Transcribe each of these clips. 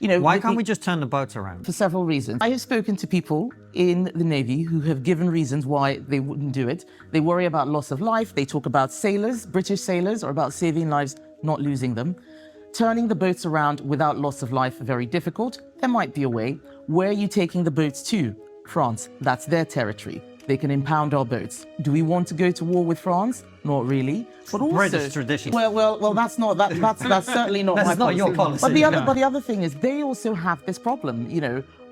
Why can't we just turn the boats around? For several reasons. I have spoken to people in the Navy who have given reasons why they wouldn't do it. They worry about loss of life. They talk about sailors, British sailors, or about saving lives, not losing them. Turning the boats around without loss of life, very difficult. There might be a way. Where are you taking the boats to? France. That's their territory. They can impound our boats. Do we want to go to war with France? Not really. But also, British tradition. Well, that's certainly not my That's not your policy. But the other thing is, they also have this problem.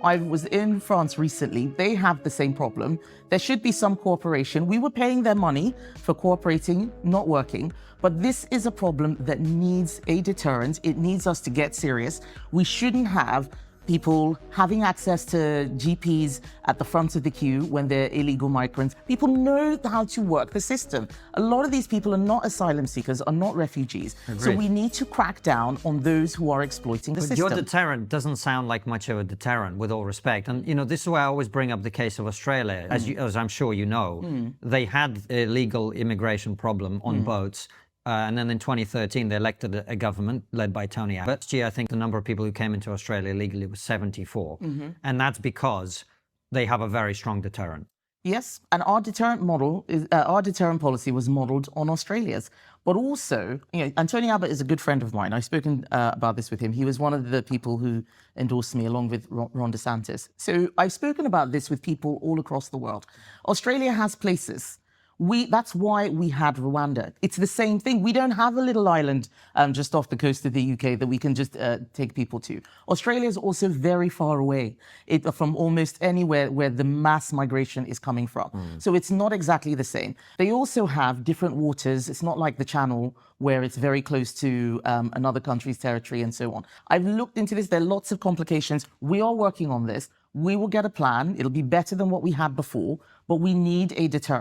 I was in France recently. They have the same problem. There should be some cooperation. We were paying their money for cooperating, not working. But this is a problem that needs a deterrent. It needs us to get serious. We shouldn't have people having access to GPs at the front of the queue when they're illegal migrants. People know how to work the system. A lot of these people are not asylum seekers, are not refugees. Agreed. So we need to crack down on those who are exploiting the system. Your deterrent doesn't sound like much of a deterrent, with all respect. And, this is why I always bring up the case of Australia. As I'm sure you know, they had a legal immigration problem on boats. And then in 2013, they elected a government led by Tony Abbott. Last year, I think the number of people who came into Australia legally was 74. And that's because they have a very strong deterrent. Yes, and our deterrent policy was modelled on Australia's. But also, and Tony Abbott is a good friend of mine. I've spoken about this with him. He was one of the people who endorsed me along with Ron DeSantis. So I've spoken about this with people all across the world. Australia has places. That's why we had Rwanda. It's the same thing. We don't have a little island just off the coast of the UK that we can just take people to. Australia is also very far away from almost anywhere where the mass migration is coming from. So it's not exactly the same. They also have different waters. It's not like the Channel where it's very close to another country's territory and so on. I've looked into this. There are lots of complications. We are working on this. We will get a plan. It'll be better than what we had before, but we need a deterrent.